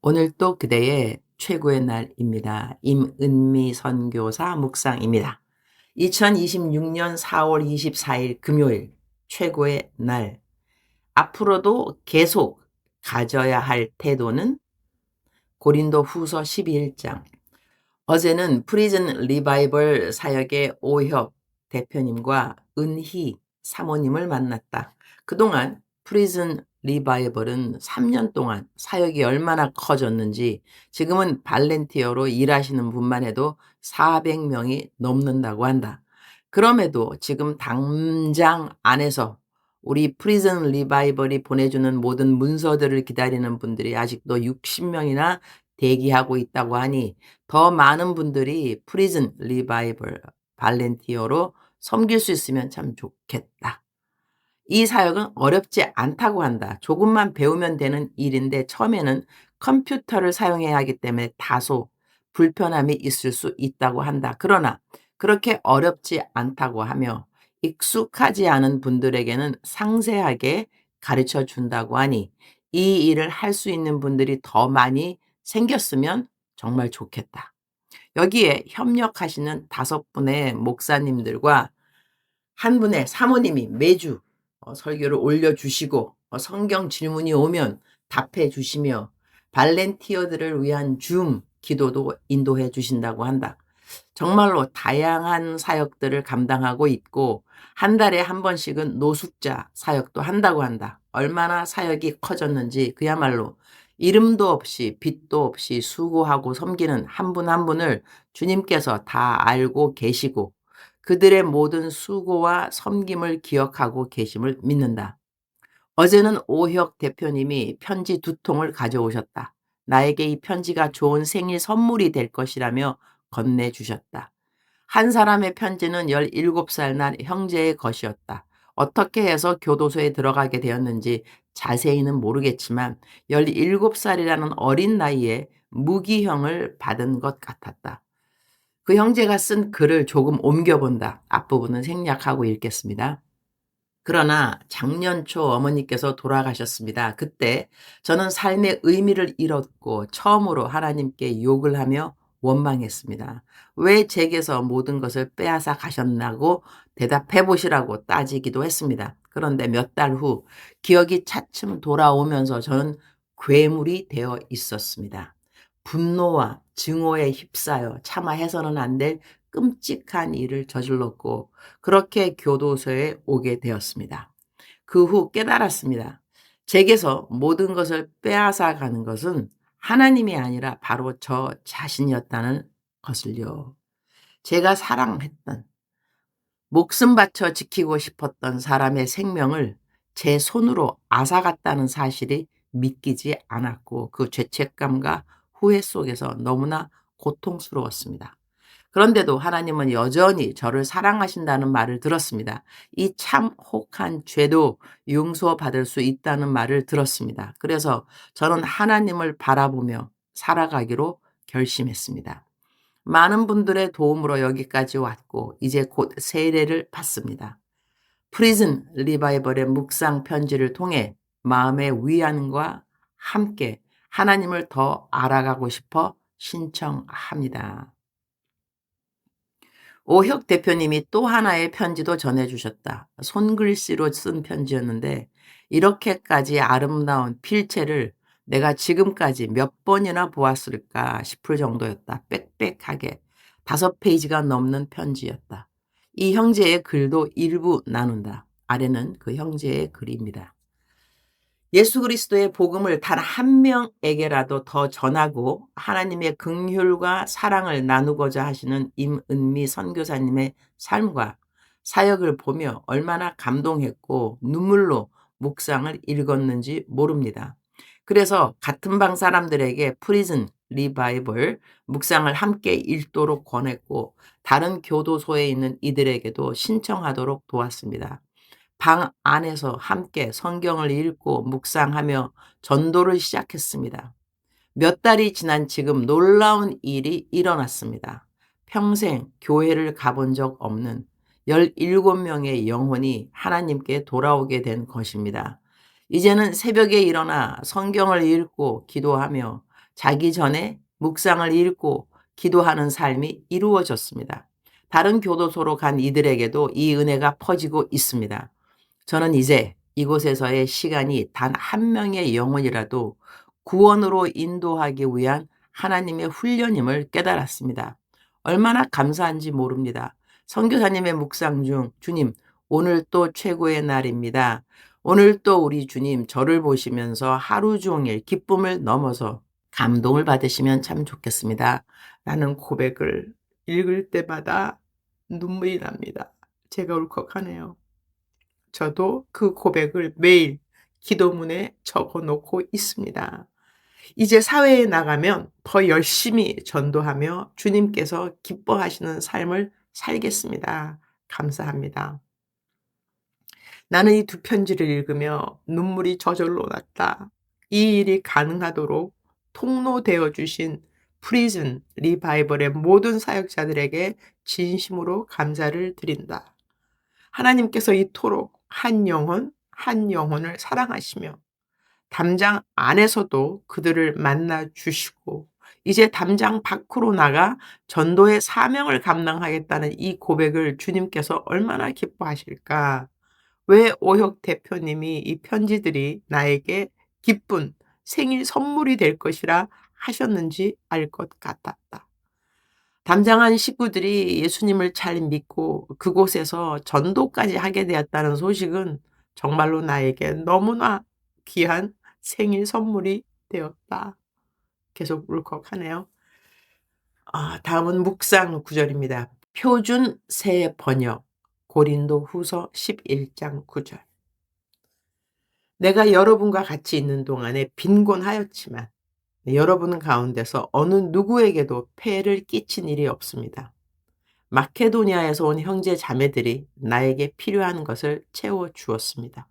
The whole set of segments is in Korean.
오늘 또 그대의 최고의 날입니다. 임은미 선교사 묵상입니다. 2026년 4월 24일 금요일 최고의 날. 앞으로도 계속 가져야 할 태도는 고린도 후서 11장. 어제는 프리즌 리바이벌 사역의 오협 대표님과 은희 사모님을 만났다. 그동안 프리즌 리바이벌은 3년 동안 사역이 얼마나 커졌는지 지금은 발렌티어로 일하시는 분만 해도 400명이 넘는다고 한다. 그럼에도 지금 당장 안에서 우리 프리즌 리바이벌이 보내주는 모든 문서들을 기다리는 분들이 아직도 60명이나 대기하고 있다고 하니 더 많은 분들이 프리즌 리바이벌 발렌티어로 섬길 수 있으면 참 좋겠다. 이 사역은 어렵지 않다고 한다. 조금만 배우면 되는 일인데 처음에는 컴퓨터를 사용해야 하기 때문에 다소 불편함이 있을 수 있다고 한다. 그러나 그렇게 어렵지 않다고 하며 익숙하지 않은 분들에게는 상세하게 가르쳐 준다고 하니 이 일을 할 수 있는 분들이 더 많이 생겼으면 정말 좋겠다. 여기에 협력하시는 5분의 목사님들과 한 분의 사모님이 매주 설교를 올려주시고 성경 질문이 오면 답해 주시며 발렌티어들을 위한 줌 기도도 인도해 주신다고 한다. 정말로 다양한 사역들을 감당하고 있고 한 달에 한 번씩은 노숙자 사역도 한다고 한다. 얼마나 사역이 커졌는지 그야말로 이름도 없이 빛도 없이 수고하고 섬기는 한 분 한 분을 주님께서 다 알고 계시고 그들의 모든 수고와 섬김을 기억하고 계심을 믿는다. 어제는 오혁 대표님이 편지 2통을 가져오셨다. 나에게 이 편지가 좋은 생일 선물이 될 것이라며 건네주셨다. 한 사람의 편지는 17살 난 형제의 것이었다. 어떻게 해서 교도소에 들어가게 되었는지 자세히는 모르겠지만 17살이라는 어린 나이에 무기형을 받은 것 같았다. 그 형제가 쓴 글을 조금 옮겨본다. 앞부분은 생략하고 읽겠습니다. 그러나 작년 초 어머니께서 돌아가셨습니다. 그때 저는 삶의 의미를 잃었고 처음으로 하나님께 욕을 하며 원망했습니다. 왜 제게서 모든 것을 빼앗아 가셨나고 대답해 보시라고 따지기도 했습니다. 그런데 몇 달 후 기억이 차츰 돌아오면서 저는 괴물이 되어 있었습니다. 분노와 증오에 휩싸여 차마 해서는 안 될 끔찍한 일을 저질렀고 그렇게 교도소에 오게 되었습니다. 그 후 깨달았습니다. 제게서 모든 것을 빼앗아 가는 것은 하나님이 아니라 바로 저 자신이었다는 것을요. 제가 사랑했던, 목숨 바쳐 지키고 싶었던 사람의 생명을 제 손으로 앗아갔다는 사실이 믿기지 않았고 그 죄책감과 후회 속에서 너무나 고통스러웠습니다. 그런데도 하나님은 여전히 저를 사랑하신다는 말을 들었습니다. 이 참 혹한 죄도 용서받을 수 있다는 말을 들었습니다. 그래서 저는 하나님을 바라보며 살아가기로 결심했습니다. 많은 분들의 도움으로 여기까지 왔고 이제 곧 세례를 받습니다. 프리즌 리바이벌의 묵상 편지를 통해 마음의 위안과 함께 하나님을 더 알아가고 싶어 신청합니다. 오혁 대표님이 또 하나의 편지도 전해주셨다. 손글씨로 쓴 편지였는데 이렇게까지 아름다운 필체를 내가 지금까지 몇 번이나 보았을까 싶을 정도였다. 빽빽하게 5페이지가 넘는 편지였다. 이 형제의 글도 일부 나눈다. 아래는 그 형제의 글입니다. 예수 그리스도의 복음을 단 한 명에게라도 더 전하고 하나님의 긍휼과 사랑을 나누고자 하시는 임은미 선교사님의 삶과 사역을 보며 얼마나 감동했고 눈물로 묵상을 읽었는지 모릅니다. 그래서 같은 방 사람들에게 프리즌 리바이벌 묵상을 함께 읽도록 권했고 다른 교도소에 있는 이들에게도 신청하도록 도왔습니다. 방 안에서 함께 성경을 읽고 묵상하며 전도를 시작했습니다. 몇 달이 지난 지금 놀라운 일이 일어났습니다. 평생 교회를 가본 적 없는 17명의 영혼이 하나님께 돌아오게 된 것입니다. 이제는 새벽에 일어나 성경을 읽고 기도하며 자기 전에 묵상을 읽고 기도하는 삶이 이루어졌습니다. 다른 교도소로 간 이들에게도 이 은혜가 퍼지고 있습니다. 저는 이제 이곳에서의 시간이 단 한 명의 영혼이라도 구원으로 인도하기 위한 하나님의 훈련임을 깨달았습니다. 얼마나 감사한지 모릅니다. 선교사님의 묵상 중 주님, 오늘 또 최고의 날입니다. 오늘 또 우리 주님 저를 보시면서 하루 종일 기쁨을 넘어서 감동을 받으시면 참 좋겠습니다. 라는 고백을 읽을 때마다 눈물이 납니다. 제가 울컥하네요. 저도 그 고백을 매일 기도문에 적어 놓고 있습니다. 이제 사회에 나가면 더 열심히 전도하며 주님께서 기뻐하시는 삶을 살겠습니다. 감사합니다. 나는 이 두 편지를 읽으며 눈물이 저절로 났다. 이 일이 가능하도록 통로되어 주신 프리즌 리바이벌의 모든 사역자들에게 진심으로 감사를 드린다. 하나님께서 이토록 한 영혼 한 영혼을 사랑하시며 담장 안에서도 그들을 만나 주시고 이제 담장 밖으로 나가 전도의 사명을 감당하겠다는 이 고백을 주님께서 얼마나 기뻐하실까. 왜 오혁 대표님이 이 편지들이 나에게 기쁜 생일 선물이 될 것이라 하셨는지 알 것 같았다. 담장한 식구들이 예수님을 잘 믿고 그곳에서 전도까지 하게 되었다는 소식은 정말로 나에게 너무나 귀한 생일 선물이 되었다. 계속 울컥하네요. 다음은 묵상 구절입니다. 표준 새 번역 고린도후서 11장 9절. 내가 여러분과 같이 있는 동안에 빈곤하였지만 여러분 가운데서 어느 누구에게도 폐해를 끼친 일이 없습니다. 마케도니아에서 온 형제 자매들이 나에게 필요한 것을 채워 주었습니다.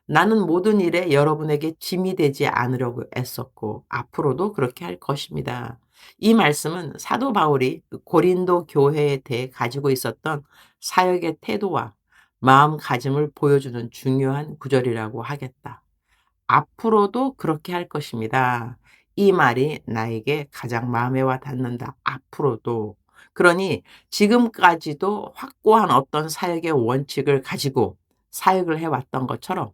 나는 모든 일에 여러분에게 짐이 되지 않으려고 애썼고 앞으로도 그렇게 할 것입니다. 이 말씀은 사도 바울이 고린도 교회에 대해 가지고 있었던 사역의 태도와 마음가짐을 보여주는 중요한 구절이라고 하겠다. 앞으로도 그렇게 할 것입니다. 이 말이 나에게 가장 마음에 와 닿는다. 앞으로도. 그러니 지금까지도 확고한 어떤 사역의 원칙을 가지고 사역을 해왔던 것처럼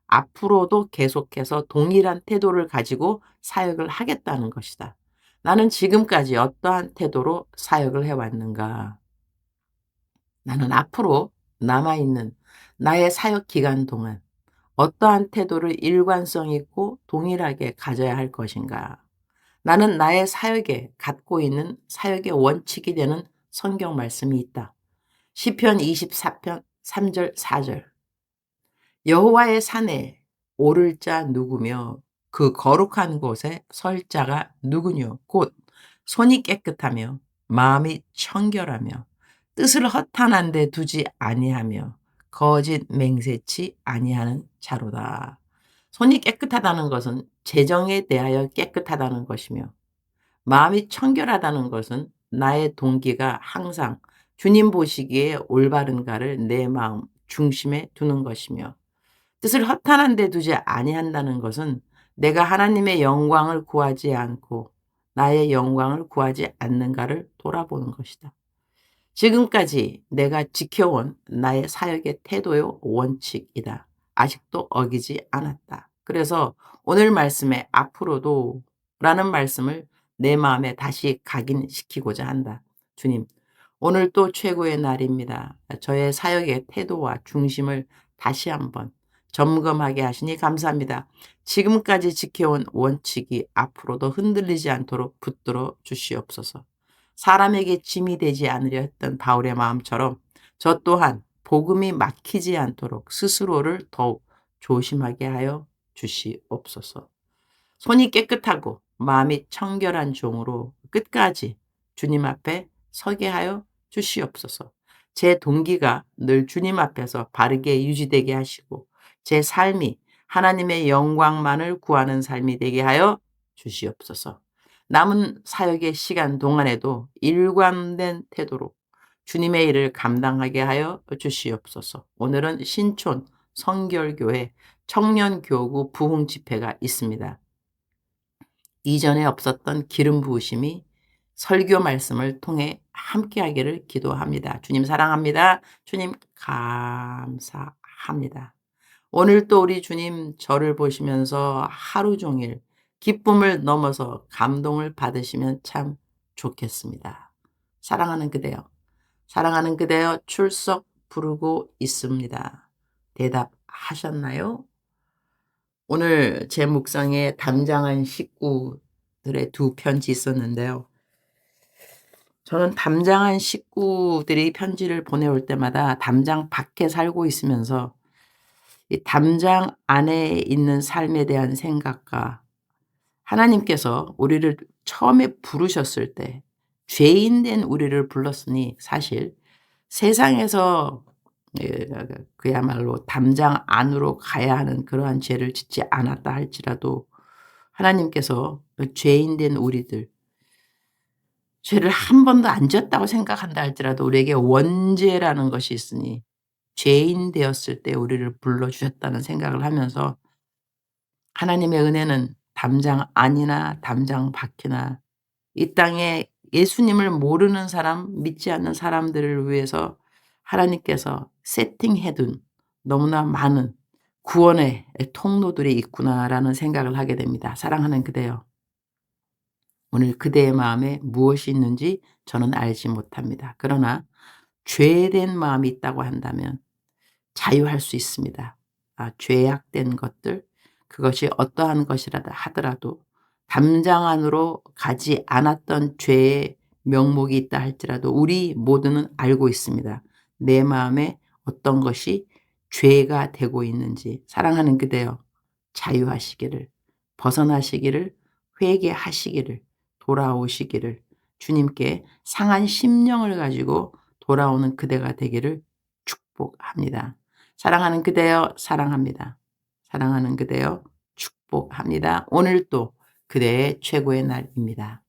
앞으로도 계속해서 동일한 태도를 가지고 사역을 하겠다는 것이다. 나는 지금까지 어떠한 태도로 사역을 해왔는가? 나는 앞으로 남아있는 나의 사역 기간 동안 어떠한 태도를 일관성 있고 동일하게 가져야 할 것인가? 나는 나의 사역에 갖고 있는 사역의 원칙이 되는 성경 말씀이 있다. 시편 24편 3절 4절. 여호와의 산에 오를 자 누구며 그 거룩한 곳에 설 자가 누구뇨? 곧 손이 깨끗하며 마음이 청결하며 뜻을 허탄한 데 두지 아니하며 거짓 맹세치 아니하는 자로다. 손이 깨끗하다는 것은 재정에 대하여 깨끗하다는 것이며 마음이 청결하다는 것은 나의 동기가 항상 주님 보시기에 올바른가를 내 마음 중심에 두는 것이며 뜻을 허탄한 데 두지 아니한다는 것은 내가 하나님의 영광을 구하지 않고 나의 영광을 구하지 않는가를 돌아보는 것이다. 지금까지 내가 지켜온 나의 사역의 태도의 원칙이다. 아직도 어기지 않았다. 그래서 오늘 말씀에 앞으로도 라는 말씀을 내 마음에 다시 각인시키고자 한다. 주님, 오늘 또 최고의 날입니다. 저의 사역의 태도와 중심을 다시 한번 점검하게 하시니 감사합니다. 지금까지 지켜온 원칙이 앞으로도 흔들리지 않도록 붙들어 주시옵소서. 사람에게 짐이 되지 않으려 했던 바울의 마음처럼 저 또한 복음이 막히지 않도록 스스로를 더욱 조심하게 하여 주시옵소서. 손이 깨끗하고 마음이 청결한 종으로 끝까지 주님 앞에 서게 하여 주시옵소서. 제 동기가 늘 주님 앞에서 바르게 유지되게 하시고 제 삶이 하나님의 영광만을 구하는 삶이 되게 하여 주시옵소서. 남은 사역의 시간 동안에도 일관된 태도로 주님의 일을 감당하게 하여 주시옵소서. 오늘은 신촌 성결교회 청년교구 부흥집회가 있습니다. 이전에 없었던 기름 부으심이 설교 말씀을 통해 함께하기를 기도합니다. 주님 사랑합니다. 주님 감사합니다. 오늘 또 우리 주님 저를 보시면서 하루 종일 기쁨을 넘어서 감동을 받으시면 참 좋겠습니다. 사랑하는 그대여, 사랑하는 그대여 출석 부르고 있습니다. 대답하셨나요? 오늘 제 묵상에 담장한 식구들의 두 편지 있었는데요. 저는 담장한 식구들이 편지를 보내올 때마다 담장 밖에 살고 있으면서 이 담장 안에 있는 삶에 대한 생각과 하나님께서 우리를 처음에 부르셨을 때 죄인 된 우리를 불렀으니 사실 세상에서 그야말로 담장 안으로 가야 하는 그러한 죄를 짓지 않았다 할지라도 하나님께서 죄인 된 우리들, 죄를 한 번도 안 지었다고 생각한다 할지라도 우리에게 원죄라는 것이 있으니 죄인 되었을 때 우리를 불러주셨다는 생각을 하면서 하나님의 은혜는 담장 안이나 담장 밖이나 이 땅에 예수님을 모르는 사람, 믿지 않는 사람들을 위해서 하나님께서 세팅해 둔 너무나 많은 구원의 통로들이 있구나라는 생각을 하게 됩니다. 사랑하는 그대여, 오늘 그대의 마음에 무엇이 있는지 저는 알지 못합니다. 그러나 죄된 마음이 있다고 한다면 자유할 수 있습니다. 죄악된 것들, 그것이 어떠한 것이라도 하더라도 담장 안으로 가지 않았던 죄의 명목이 있다 할지라도 우리 모두는 알고 있습니다. 내 마음에 어떤 것이 죄가 되고 있는지. 사랑하는 그대여, 자유하시기를, 벗어나시기를, 회개하시기를, 돌아오시기를, 주님께 상한 심령을 가지고 돌아오는 그대가 되기를 축복합니다. 사랑하는 그대여 사랑합니다. 사랑하는 그대여 축복합니다. 오늘도 그대의 최고의 날입니다.